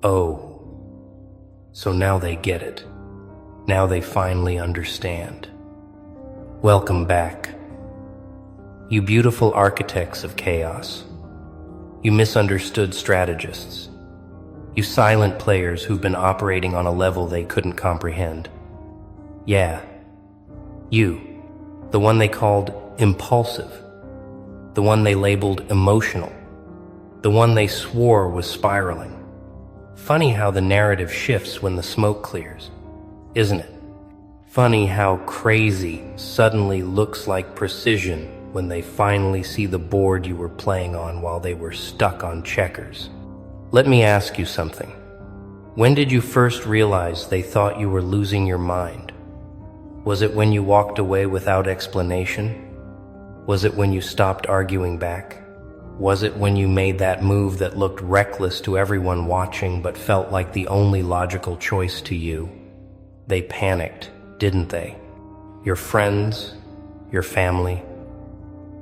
Oh, so now they get it. Now they finally understand. Welcome back. You beautiful architects of chaos. You misunderstood strategists. You silent players who've been operating on a level they couldn't comprehend. Yeah, you, the one they called impulsive, the one they labeled emotional, the one they swore was spiraling. Funny how the narrative shifts when the smoke clears, isn't it? Funny how crazy suddenly looks like precision when they finally see the board you were playing on while they were stuck on checkers. Let me ask you something. When did you first realize they thought you were losing your mind? Was it when you walked away without explanation? Was it when you stopped arguing back? Was it when you made that move that looked reckless to everyone watching but felt like the only logical choice to you? They panicked, didn't they? Your friends, your family,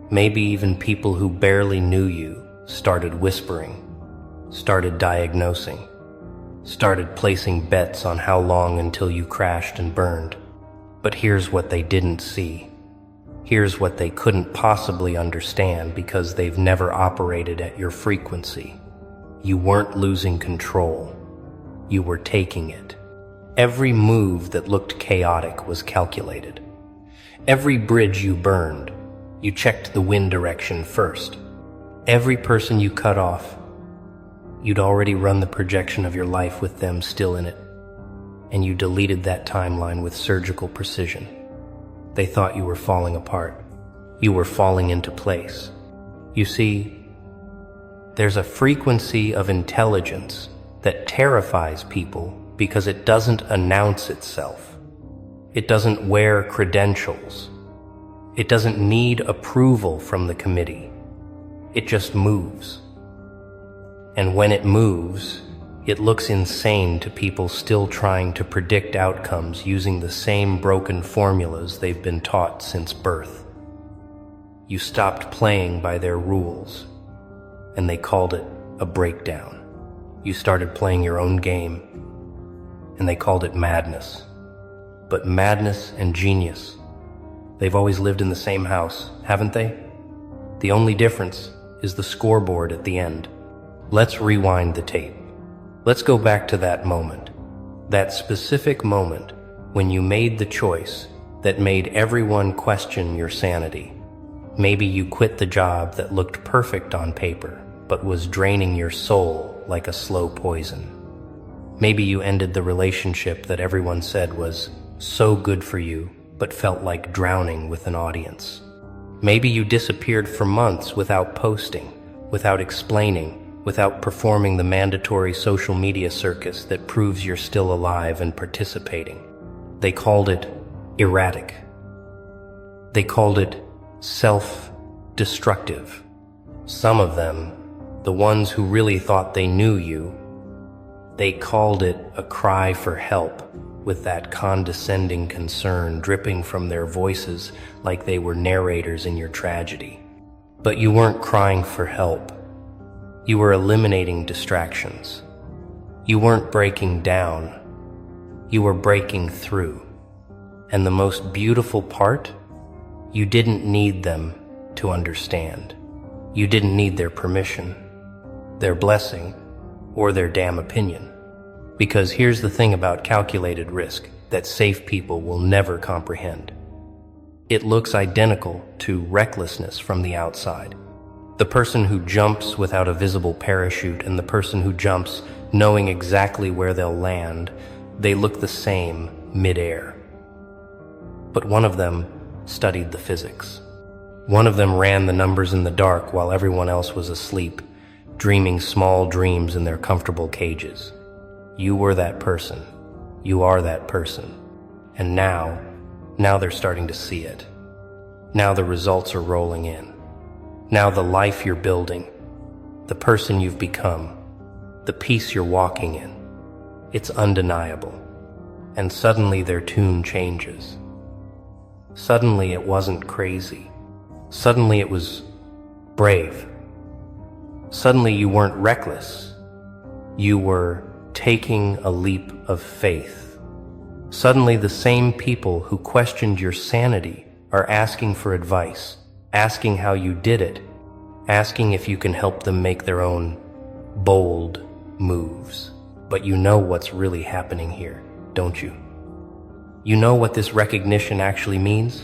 maybe even people who barely knew you started whispering, started diagnosing, started placing bets on how long until you crashed and burned. But here's what they didn't see. Here's what they couldn't possibly understand because they've never operated at your frequency. You weren't losing control. You were taking it. Every move that looked chaotic was calculated. Every bridge you burned, you checked the wind direction first. Every person you cut off, you'd already run the projection of your life with them still in it, and you deleted that timeline with surgical precision. They thought you were falling apart. You were falling into place. You see, there's a frequency of intelligence that terrifies people because it doesn't announce itself. It doesn't wear credentials. It doesn't need approval from the committee. It just moves. And when it moves, it looks insane to people still trying to predict outcomes using the same broken formulas they've been taught since birth. You stopped playing by their rules, and they called it a breakdown. You started playing your own game, and they called it madness. But madness and genius, they've always lived in the same house, haven't they? The only difference is the scoreboard at the end. Let's rewind the tape. Let's go back to that moment, that specific moment when you made the choice that made everyone question your sanity. Maybe you quit the job that looked perfect on paper, but was draining your soul like a slow poison. Maybe you ended the relationship that everyone said was so good for you, but felt like drowning with an audience. Maybe you disappeared for months without posting, without explaining, without performing the mandatory social media circus that proves you're still alive and participating. They called it erratic. They called it self-destructive. Some of them, the ones who really thought they knew you, they called it a cry for help, with that condescending concern dripping from their voices like they were narrators in your tragedy. But you weren't crying for help. You were eliminating distractions. You weren't breaking down. You were breaking through. And the most beautiful part? You didn't need them to understand. You didn't need their permission, their blessing, or their damn opinion. Because here's the thing about calculated risk that safe people will never comprehend. It looks identical to recklessness from the outside. The person who jumps without a visible parachute and the person who jumps knowing exactly where they'll land, they look the same midair. But one of them studied the physics. One of them ran the numbers in the dark while everyone else was asleep, dreaming small dreams in their comfortable cages. You were that person. You are that person. And now they're starting to see it. Now the results are rolling in. Now the life you're building, the person you've become, the peace you're walking in, it's undeniable. And suddenly their tune changes. Suddenly it wasn't crazy. Suddenly it was brave. Suddenly you weren't reckless. You were taking a leap of faith. Suddenly, the same people who questioned your sanity are asking for advice, asking how you did it, asking if you can help them make their own bold moves. But you know what's really happening here, don't you? You know what this recognition actually means?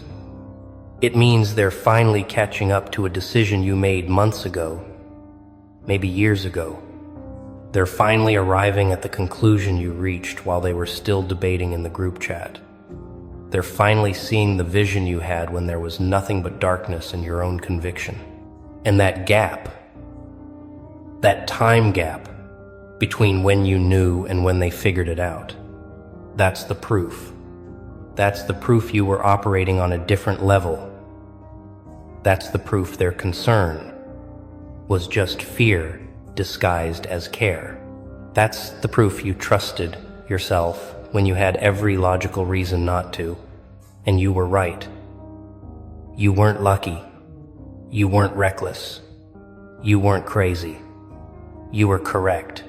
It means they're finally catching up to a decision you made months ago, maybe years ago. They're finally arriving at the conclusion you reached while they were still debating in the group chat. They're finally seeing the vision you had when there was nothing but darkness in your own conviction. And that gap, that time gap between when you knew and when they figured it out, that's the proof. That's the proof you were operating on a different level. That's the proof their concern was just fear disguised as care. That's the proof you trusted yourself when you had every logical reason not to, and you were right. You weren't lucky. You weren't reckless. You weren't crazy. You were correct.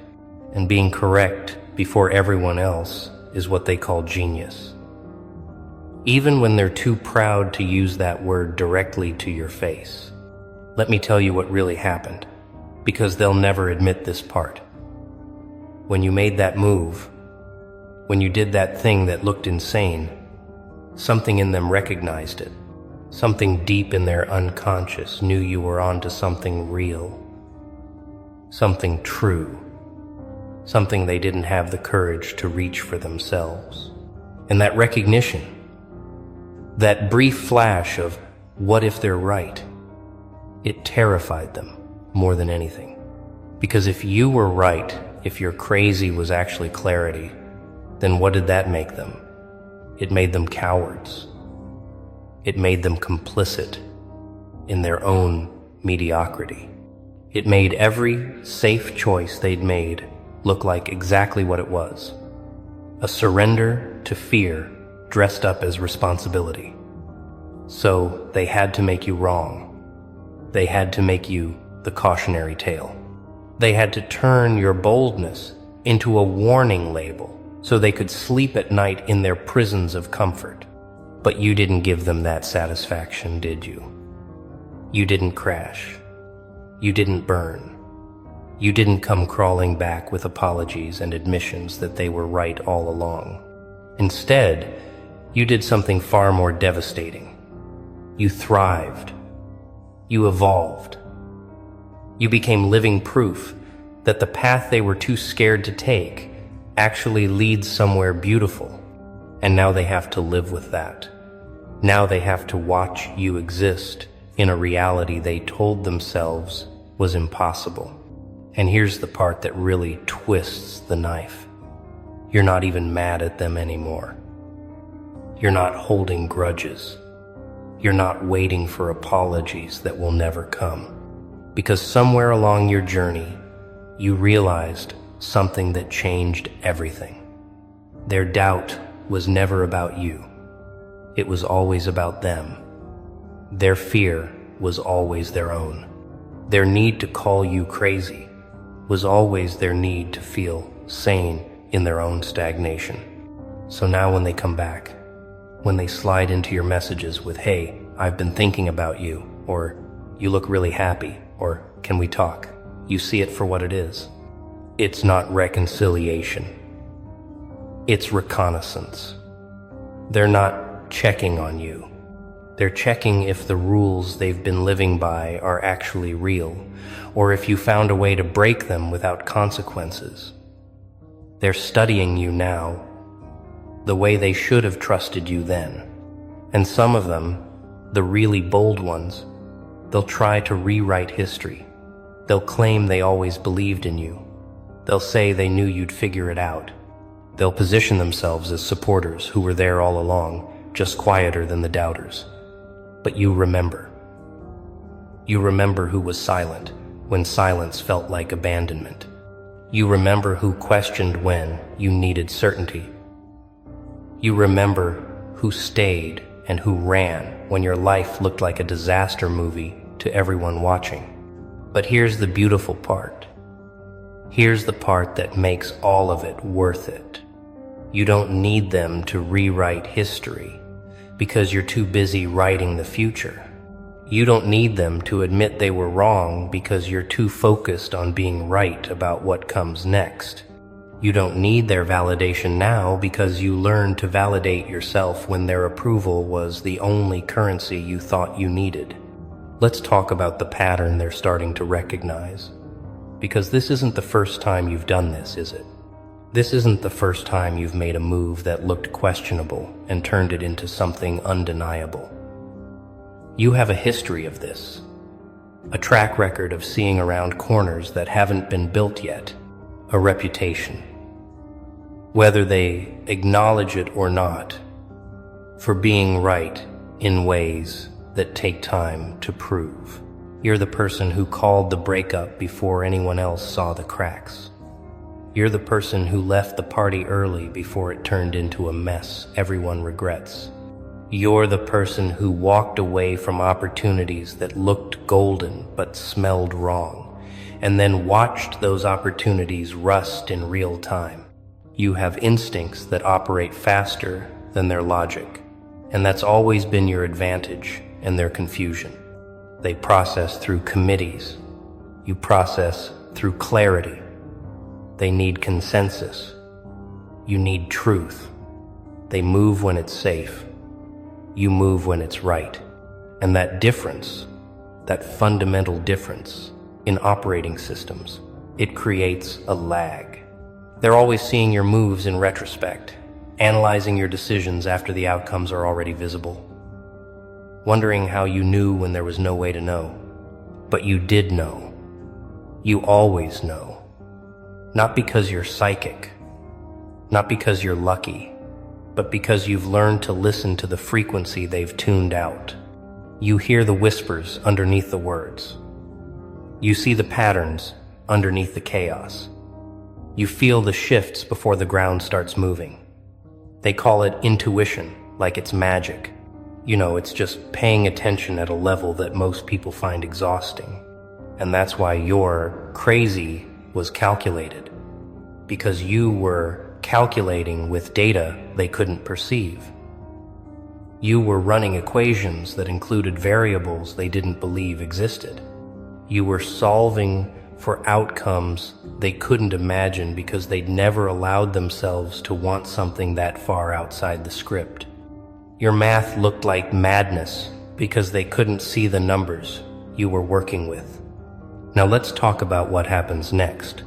And being correct before everyone else is what they call genius. Even when they're too proud to use that word directly to your face. Let me tell you what really happened, because they'll never admit this part. When you made that move, when you did that thing that looked insane, something in them recognized it. Something deep in their unconscious knew you were onto something real, something true, something they didn't have the courage to reach for themselves. And that recognition, that brief flash of what if they're right, it terrified them more than anything. Because if you were right, if your crazy was actually clarity, then what did that make them? It made them cowards. It made them complicit in their own mediocrity. It made every safe choice they'd made look like exactly what it was. A surrender to fear dressed up as responsibility. So they had to make you wrong. They had to make you the cautionary tale. They had to turn your boldness into a warning label so they could sleep at night in their prisons of comfort. But you didn't give them that satisfaction, did you? You didn't crash. You didn't burn. You didn't come crawling back with apologies and admissions that they were right all along. Instead, you did something far more devastating. You thrived. You evolved. You became living proof that the path they were too scared to take actually leads somewhere beautiful. And now they have to live with that. Now they have to watch you exist in a reality they told themselves was impossible. And here's the part that really twists the knife. You're not even mad at them anymore. You're not holding grudges. You're not waiting for apologies that will never come. Because somewhere along your journey, you realized something that changed everything. Their doubt was never about you. It was always about them. Their fear was always their own. Their need to call you crazy was always their need to feel sane in their own stagnation. So now when they come back, when they slide into your messages with, "Hey, I've been thinking about you," or "You look really happy," or "Can we talk?" you see it for what it is. It's not reconciliation. It's reconnaissance. They're not checking on you. They're checking if the rules they've been living by are actually real, or if you found a way to break them without consequences. They're studying you now, the way they should have trusted you then. And some of them, the really bold ones, they'll try to rewrite history. They'll claim they always believed in you. They'll say they knew you'd figure it out. They'll position themselves as supporters who were there all along, just quieter than the doubters. But you remember. You remember who was silent when silence felt like abandonment. You remember who questioned when you needed certainty. You remember who stayed and who ran when your life looked like a disaster movie to everyone watching. But here's the beautiful part. Here's the part that makes all of it worth it. You don't need them to rewrite history because you're too busy writing the future. You don't need them to admit they were wrong because you're too focused on being right about what comes next. You don't need their validation now because you learned to validate yourself when their approval was the only currency you thought you needed. Let's talk about the pattern they're starting to recognize. Because this isn't the first time you've done this, is it? This isn't the first time you've made a move that looked questionable and turned it into something undeniable. You have a history of this. A track record of seeing around corners that haven't been built yet. A reputation. Whether they acknowledge it or not, for being right in ways that take time to prove. You're the person who called the breakup before anyone else saw the cracks. You're the person who left the party early before it turned into a mess everyone regrets. You're the person who walked away from opportunities that looked golden but smelled wrong, and then watched those opportunities rust in real time. You have instincts that operate faster than their logic, and that's always been your advantage and their confusion. They process through committees. You process through clarity. They need consensus. You need truth. They move when it's safe. You move when it's right. And that difference, that fundamental difference in operating systems, it creates a lag. They're always seeing your moves in retrospect, analyzing your decisions after the outcomes are already visible, wondering how you knew when there was no way to know. But you did know. You always know. Not because you're psychic, not because you're lucky, but because you've learned to listen to the frequency they've tuned out. You hear the whispers underneath the words. You see the patterns underneath the chaos. You feel the shifts before the ground starts moving. They call it intuition, like it's magic. You know, it's just paying attention at a level that most people find exhausting. And that's why your crazy was calculated, because you were calculating with data they couldn't perceive. You were running equations that included variables they didn't believe existed. You were solving for outcomes they couldn't imagine because they'd never allowed themselves to want something that far outside the script. Your math looked like madness because they couldn't see the numbers you were working with. Now let's talk about what happens next.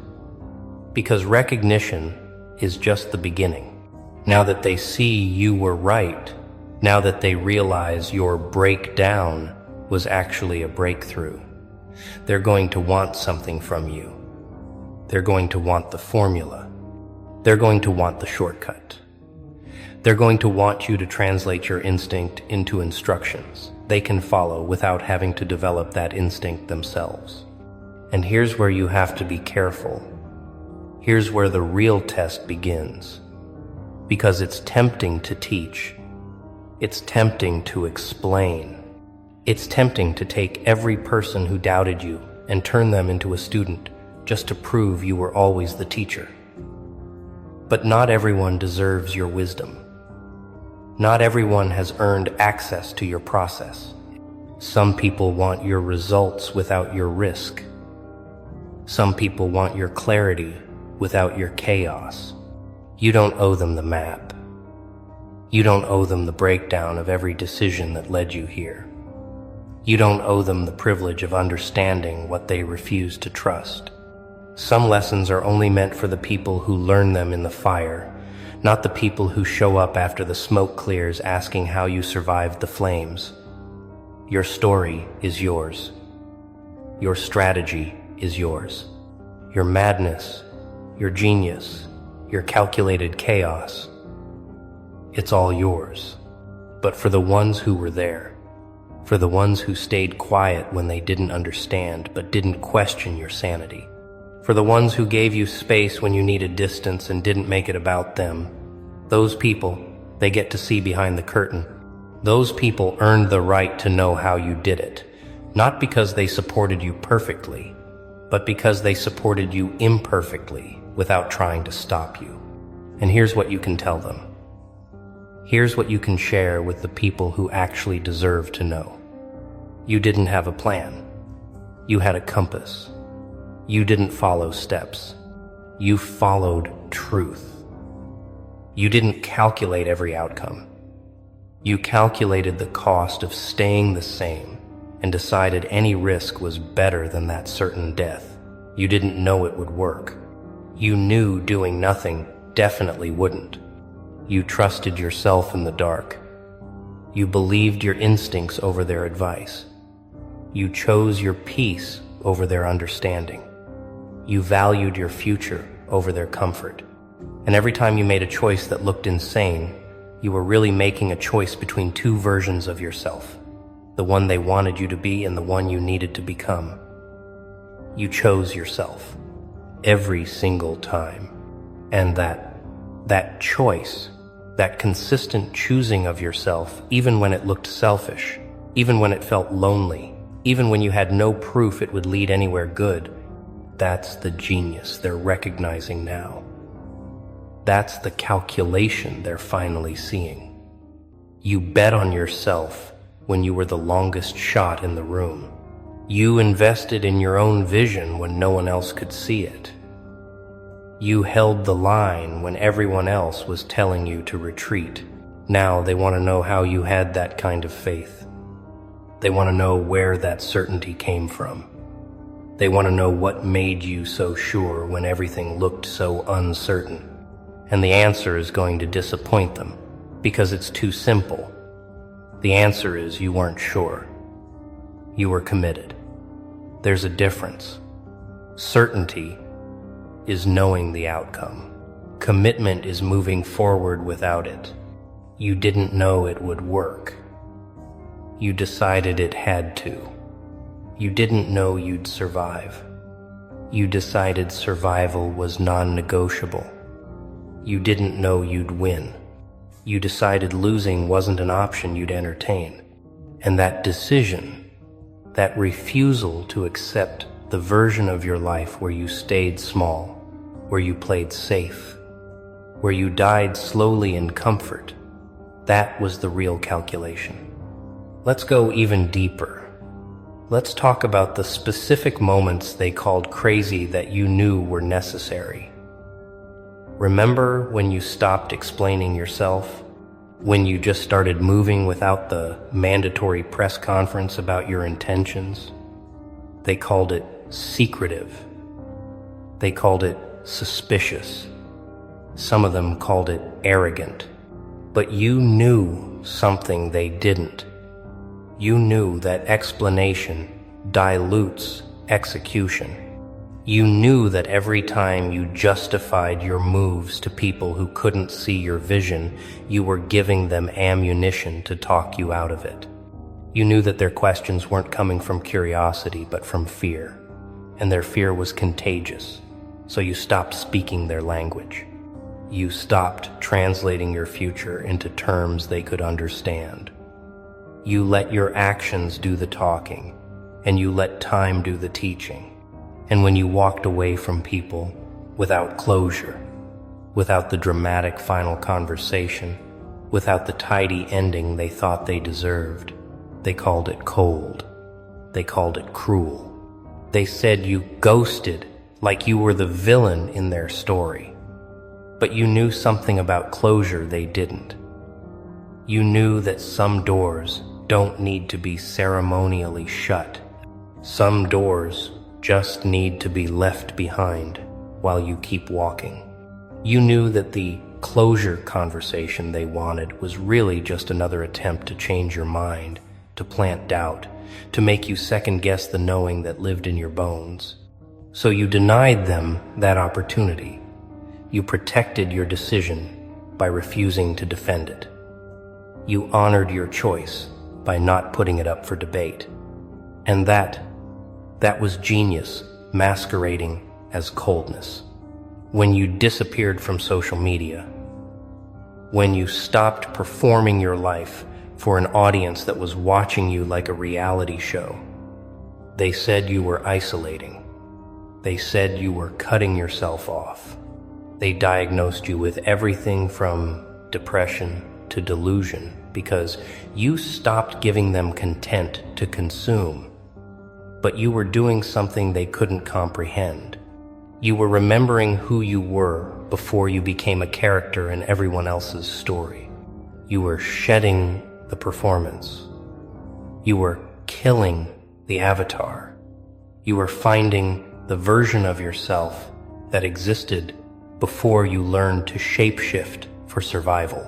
Because recognition is just the beginning. Now that they see you were right, now that they realize your breakdown was actually a breakthrough, they're going to want something from you. They're going to want the formula. They're going to want the shortcut. They're going to want you to translate your instinct into instructions they can follow without having to develop that instinct themselves. And here's where you have to be careful. Here's where the real test begins. Because it's tempting to teach. It's tempting to explain. It's tempting to take every person who doubted you and turn them into a student just to prove you were always the teacher. But not everyone deserves your wisdom. Not everyone has earned access to your process. Some people want your results without your risk. Some people want your clarity without your chaos. You don't owe them the map. You don't owe them the breakdown of every decision that led you here. You don't owe them the privilege of understanding what they refuse to trust. Some lessons are only meant for the people who learn them in the fire, not the people who show up after the smoke clears asking how you survived the flames. Your story is yours. Your strategy is yours. Your madness, your genius, your calculated chaos, it's all yours. But for the ones who were there, for the ones who stayed quiet when they didn't understand but didn't question your sanity, for the ones who gave you space when you needed distance and didn't make it about them, those people, they get to see behind the curtain. Those people earned the right to know how you did it, not because they supported you perfectly, but because they supported you imperfectly without trying to stop you. And here's what you can tell them. Here's what you can share with the people who actually deserve to know. You didn't have a plan. You had a compass. You didn't follow steps. You followed truth. You didn't calculate every outcome. You calculated the cost of staying the same and decided any risk was better than that certain death. You didn't know it would work. You knew doing nothing definitely wouldn't. You trusted yourself in the dark. You believed your instincts over their advice. You chose your peace over their understanding. You valued your future over their comfort. And every time you made a choice that looked insane, you were really making a choice between two versions of yourself, the one they wanted you to be and the one you needed to become. You chose yourself every single time. And that choice, that consistent choosing of yourself, even when it looked selfish, even when it felt lonely, even when you had no proof it would lead anywhere good, that's the genius they're recognizing now. That's the calculation they're finally seeing. You bet on yourself when you were the longest shot in the room. You invested in your own vision when no one else could see it. You held the line when everyone else was telling you to retreat. Now they want to know how you had that kind of faith. They want to know where that certainty came from. They want to know what made you so sure when everything looked so uncertain. And the answer is going to disappoint them because it's too simple. The answer is you weren't sure. You were committed. There's a difference. Certainty is knowing the outcome. Commitment is moving forward without it. You didn't know it would work. You decided it had to. You didn't know you'd survive. You decided survival was non-negotiable. You didn't know you'd win. You decided losing wasn't an option you'd entertain. And that decision, that refusal to accept the version of your life where you stayed small, where you played safe, where you died slowly in comfort, that was the real calculation. Let's go even deeper. Let's talk about the specific moments they called crazy that you knew were necessary. Remember when you stopped explaining yourself? When you just started moving without the mandatory press conference about your intentions? They called it secretive. They called it suspicious. Some of them called it arrogant. But you knew something they didn't. You knew that explanation dilutes execution. You knew that every time you justified your moves to people who couldn't see your vision, you were giving them ammunition to talk you out of it. You knew that their questions weren't coming from curiosity, but from fear. And their fear was contagious. So you stopped speaking their language. You stopped translating your future into terms they could understand. You let your actions do the talking, and you let time do the teaching. And when you walked away from people without closure, without the dramatic final conversation, without the tidy ending they thought they deserved, they called it cold. They called it cruel. They said you ghosted like you were the villain in their story. But you knew something about closure they didn't. You knew that some doors don't need to be ceremonially shut. Some doors just need to be left behind while you keep walking. You knew that the closure conversation they wanted was really just another attempt to change your mind, to plant doubt, to make you second-guess the knowing that lived in your bones. So you denied them that opportunity. You protected your decision by refusing to defend it. You honored your choice by not putting it up for debate. And that was genius masquerading as coldness. When you disappeared from social media, when you stopped performing your life for an audience that was watching you like a reality show, they said you were isolating. They said you were cutting yourself off. They diagnosed you with everything from depression to delusion because you stopped giving them content to consume. But you were doing something they couldn't comprehend. You were remembering who you were before you became a character in everyone else's story. You were shedding the performance. You were killing the avatar. You were finding the version of yourself that existed before you learned to shapeshift for survival.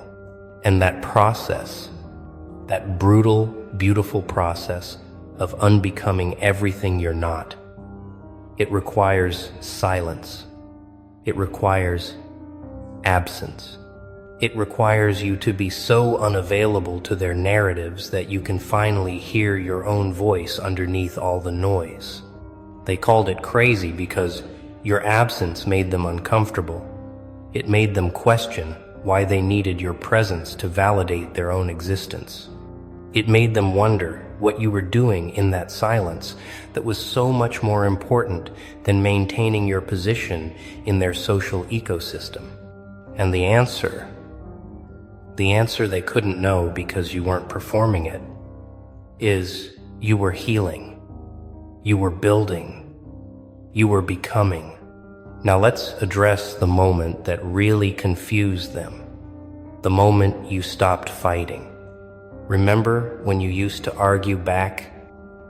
And that process, that brutal, beautiful process of unbecoming everything you're not, it requires silence. It requires absence. It requires you to be so unavailable to their narratives that you can finally hear your own voice underneath all the noise. They called it crazy because your absence made them uncomfortable. It made them question why they needed your presence to validate their own existence. It made them wonder what you were doing in that silence that was so much more important than maintaining your position in their social ecosystem. And the answer they couldn't know because you weren't performing it, is you were healing, you were building, you were becoming. Now let's address the moment that really confused them, the moment you stopped fighting. Remember when you used to argue back?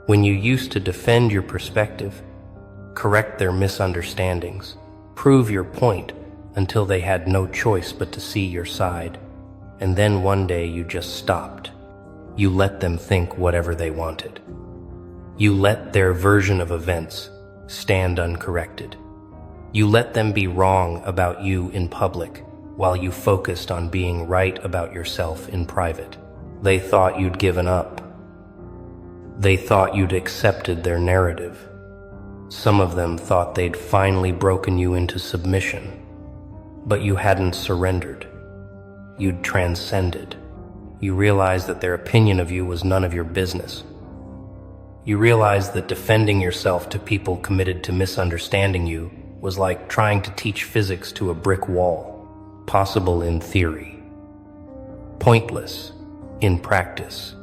When you used to defend your perspective, correct their misunderstandings, prove your point until they had no choice but to see your side. And then one day you just stopped. You let them think whatever they wanted. You let their version of events stand uncorrected. You let them be wrong about you in public while you focused on being right about yourself in private. They thought you'd given up. They thought you'd accepted their narrative. Some of them thought they'd finally broken you into submission. But you hadn't surrendered. You'd transcended. You realized that their opinion of you was none of your business. You realized that defending yourself to people committed to misunderstanding you was like trying to teach physics to a brick wall, possible in theory, pointless in practice.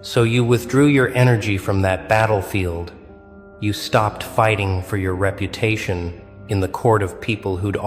So you withdrew your energy from that battlefield. You stopped fighting for your reputation in the court of people who'd